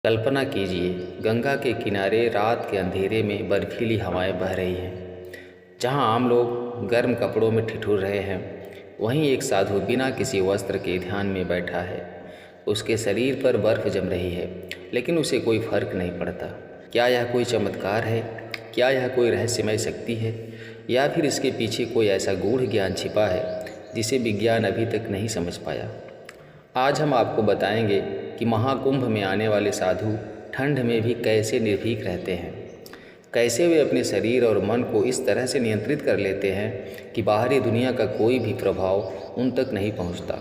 कल्पना कीजिए, गंगा के किनारे रात के अंधेरे में बर्फीली हवाएं बह रही हैं। जहां आम लोग गर्म कपड़ों में ठिठुर रहे हैं, वहीं एक साधु बिना किसी वस्त्र के ध्यान में बैठा है। उसके शरीर पर बर्फ जम रही है, लेकिन उसे कोई फर्क नहीं पड़ता। क्या यह कोई चमत्कार है? क्या यह कोई रहस्यमय शक्ति है, या फिर इसके पीछे कोई ऐसा गूढ़ ज्ञान छिपा है जिसे विज्ञान अभी तक नहीं समझ पाया? आज हम आपको बताएंगे कि महाकुंभ में आने वाले साधु ठंड में भी कैसे निर्भीक रहते हैं, कैसे वे अपने शरीर और मन को इस तरह से नियंत्रित कर लेते हैं कि बाहरी दुनिया का कोई भी प्रभाव उन तक नहीं पहुंचता।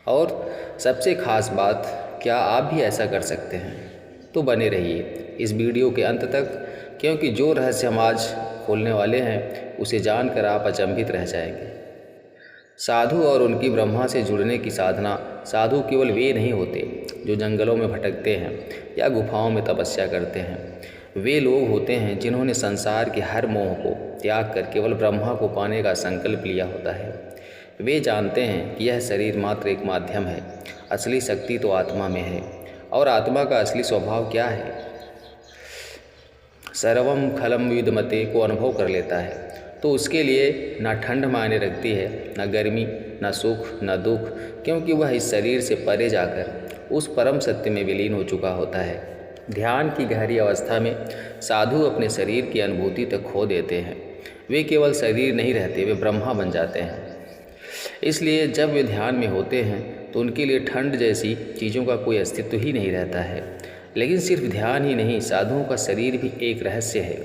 और सबसे खास बात, क्या आप भी ऐसा कर सकते हैं? तो बने रहिए इस वीडियो के अंत तक, क्योंकि जो रहस्य हम आज खोलने वाले हैं उसे जानकर आप अचंभित रह जाएंगे। साधु और उनकी ब्रह्मा से जुड़ने की साधना। साधु केवल वे नहीं होते जो जंगलों में भटकते हैं या गुफाओं में तपस्या करते हैं। वे लोग होते हैं जिन्होंने संसार के हर मोह को त्याग कर केवल ब्रह्मा को पाने का संकल्प लिया होता है। वे जानते हैं कि यह शरीर मात्र एक माध्यम है, असली शक्ति तो आत्मा में है। और आत्मा का असली स्वभाव क्या है? सर्वम खलम विदमते को अनुभव कर लेता है, तो उसके लिए ना ठंड मायने रखती है, ना गर्मी, ना सुख, ना दुख, क्योंकि वह इस शरीर से परे जाकर उस परम सत्य में विलीन हो चुका होता है। ध्यान की गहरी अवस्था में साधु अपने शरीर की अनुभूति तक खो देते हैं। वे केवल शरीर नहीं रहते, वे ब्रह्मा बन जाते हैं। इसलिए जब वे ध्यान में होते हैं तो उनके लिए ठंड जैसी चीज़ों का कोई अस्तित्व ही नहीं रहता है। लेकिन सिर्फ ध्यान ही नहीं, साधुओं का शरीर भी एक रहस्य है।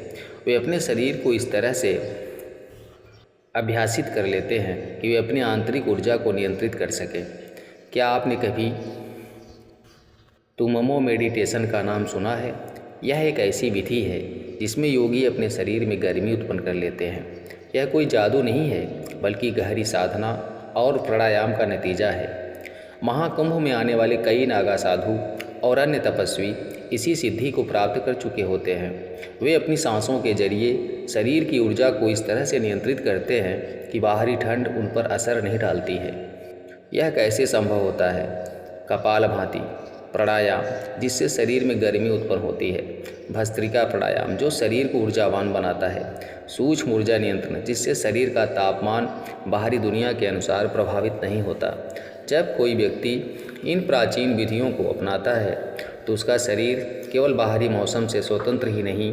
वे अपने शरीर को इस तरह से अभ्यासित कर लेते हैं कि वे अपनी आंतरिक ऊर्जा को नियंत्रित कर सकें। क्या आपने कभी तुममो मेडिटेशन का नाम सुना है? यह एक ऐसी विधि है जिसमें योगी अपने शरीर में गर्मी उत्पन्न कर लेते हैं। यह कोई जादू नहीं है, बल्कि गहरी साधना और प्राणायाम का नतीजा है। महाकुंभ में आने वाले कई नागा साधु और अन्य तपस्वी इसी सिद्धि को प्राप्त कर चुके होते हैं। वे अपनी सांसों के जरिए शरीर की ऊर्जा को इस तरह से नियंत्रित करते हैं कि बाहरी ठंड उन पर असर नहीं डालती है। यह कैसे संभव होता है? कपालभाति प्राणायाम, जिससे शरीर में गर्मी उत्पन्न होती है। भस्त्रिका प्राणायाम, जो शरीर को ऊर्जावान बनाता है। सूक्ष्म ऊर्जा नियंत्रण, जिससे शरीर का तापमान बाहरी दुनिया के अनुसार प्रभावित नहीं होता। जब कोई व्यक्ति इन प्राचीन विधियों को अपनाता है तो उसका शरीर केवल बाहरी मौसम से स्वतंत्र ही नहीं,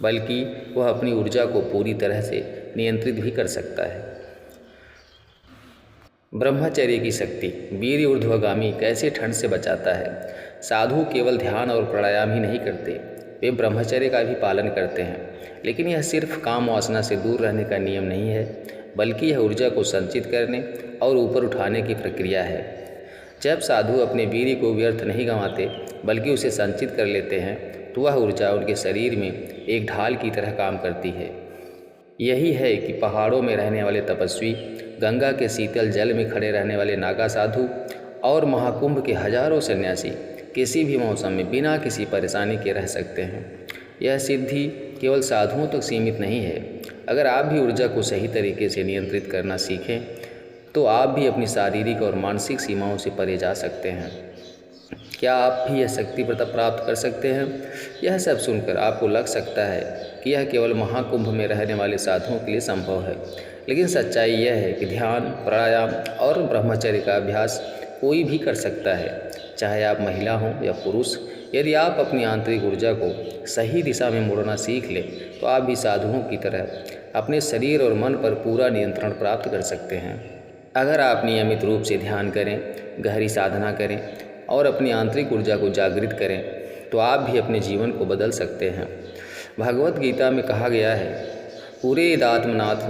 बल्कि वह अपनी ऊर्जा को पूरी तरह से नियंत्रित भी कर सकता है। ब्रह्मचर्य की शक्ति, वीर ऊर्ध्वगामी कैसे ठंड से बचाता है? साधु केवल ध्यान और प्राणायाम ही नहीं करते, वे ब्रह्मचर्य का भी पालन करते हैं। लेकिन यह सिर्फ काम वासना से दूर रहने का नियम नहीं है, बल्कि यह ऊर्जा को संचित करने और ऊपर उठाने की प्रक्रिया है। जब साधु अपने वीर्य को व्यर्थ नहीं गंवाते, बल्कि उसे संचित कर लेते हैं, तो वह ऊर्जा उनके शरीर में एक ढाल की तरह काम करती है। यही है कि पहाड़ों में रहने वाले तपस्वी, गंगा के शीतल जल में खड़े रहने वाले नागा साधु और महाकुंभ के हजारों सन्यासी किसी भी मौसम में बिना किसी परेशानी के रह सकते हैं। यह सिद्धि केवल साधुओं तक सीमित नहीं है। अगर आप भी ऊर्जा को सही तरीके से नियंत्रित करना सीखें तो आप भी अपनी शारीरिक और मानसिक सीमाओं से परे जा सकते हैं। क्या आप भी यह शक्ति प्राप्त कर सकते हैं? यह सब सुनकर आपको लग सकता है कि यह केवल महाकुंभ में रहने वाले साधुओं के लिए संभव है, लेकिन सच्चाई यह है कि ध्यान, प्राणायाम और ब्रह्मचर्य का अभ्यास कोई भी कर सकता है, चाहे आप महिला हों या पुरुष। यदि आप अपनी आंतरिक ऊर्जा को सही दिशा में मोड़ना सीख लें तो आप भी साधुओं की तरह अपने शरीर और मन पर पूरा नियंत्रण प्राप्त कर सकते हैं। अगर आप नियमित रूप से ध्यान करें, गहरी साधना करें और अपनी आंतरिक ऊर्जा को जागृत करें तो आप भी अपने जीवन को बदल सकते हैं। भगवत गीता में कहा गया है, पुरेदात्मनाथ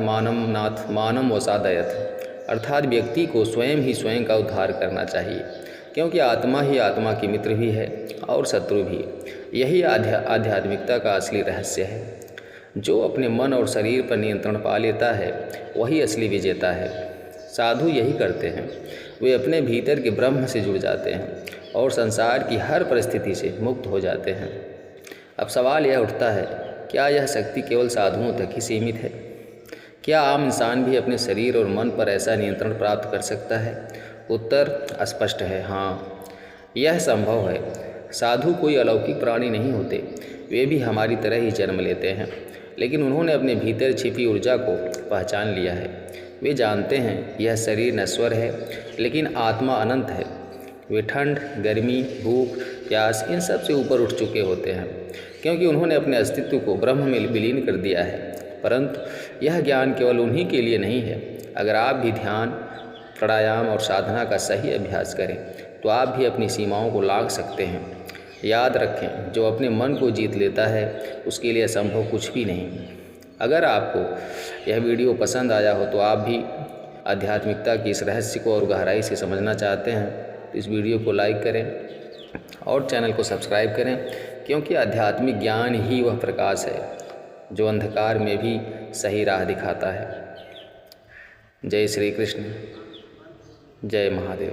मानम वसादयत, अर्थात व्यक्ति को स्वयं ही स्वयं का उद्धार करना चाहिए, क्योंकि आत्मा ही आत्मा की मित्र भी है और शत्रु भी। यही आध्यात्मिकता का असली रहस्य है। जो अपने मन और शरीर पर नियंत्रण पा लेता है वही असली विजेता है। साधु यही करते हैं, वे अपने भीतर के ब्रह्म से जुड़ जाते हैं और संसार की हर परिस्थिति से मुक्त हो जाते हैं। अब सवाल यह उठता है, क्या यह शक्ति केवल साधुओं तक ही सीमित है? क्या आम इंसान भी अपने शरीर और मन पर ऐसा नियंत्रण प्राप्त कर सकता है? उत्तर स्पष्ट है, हाँ। यह संभव है। साधु कोई अलौकिक प्राणी नहीं होते, वे भी हमारी तरह ही जन्म लेते हैं, लेकिन उन्होंने अपने भीतर छिपी ऊर्जा को पहचान लिया है। वे जानते हैं यह शरीर नश्वर है, लेकिन आत्मा अनंत है। वे ठंड, गर्मी, भूख, प्यास इन सब से ऊपर उठ चुके होते हैं, क्योंकि उन्होंने अपने अस्तित्व को ब्रह्म में विलीन कर दिया है। परंतु यह ज्ञान केवल उन्हीं के लिए नहीं है। अगर आप भी ध्यान, प्राणायाम और साधना का सही अभ्यास करें तो आप भी अपनी सीमाओं को लांघ सकते हैं। याद रखें, जो अपने मन को जीत लेता है उसके लिए असंभव कुछ भी नहीं। अगर आपको यह वीडियो पसंद आया हो तो आप भी आध्यात्मिकता की इस रहस्य को और गहराई से समझना चाहते हैं तो इस वीडियो को लाइक करें और चैनल को सब्सक्राइब करें, क्योंकि आध्यात्मिक ज्ञान ही वह प्रकाश है जो अंधकार में भी सही राह दिखाता है। जय श्री कृष्ण, जय महादेव।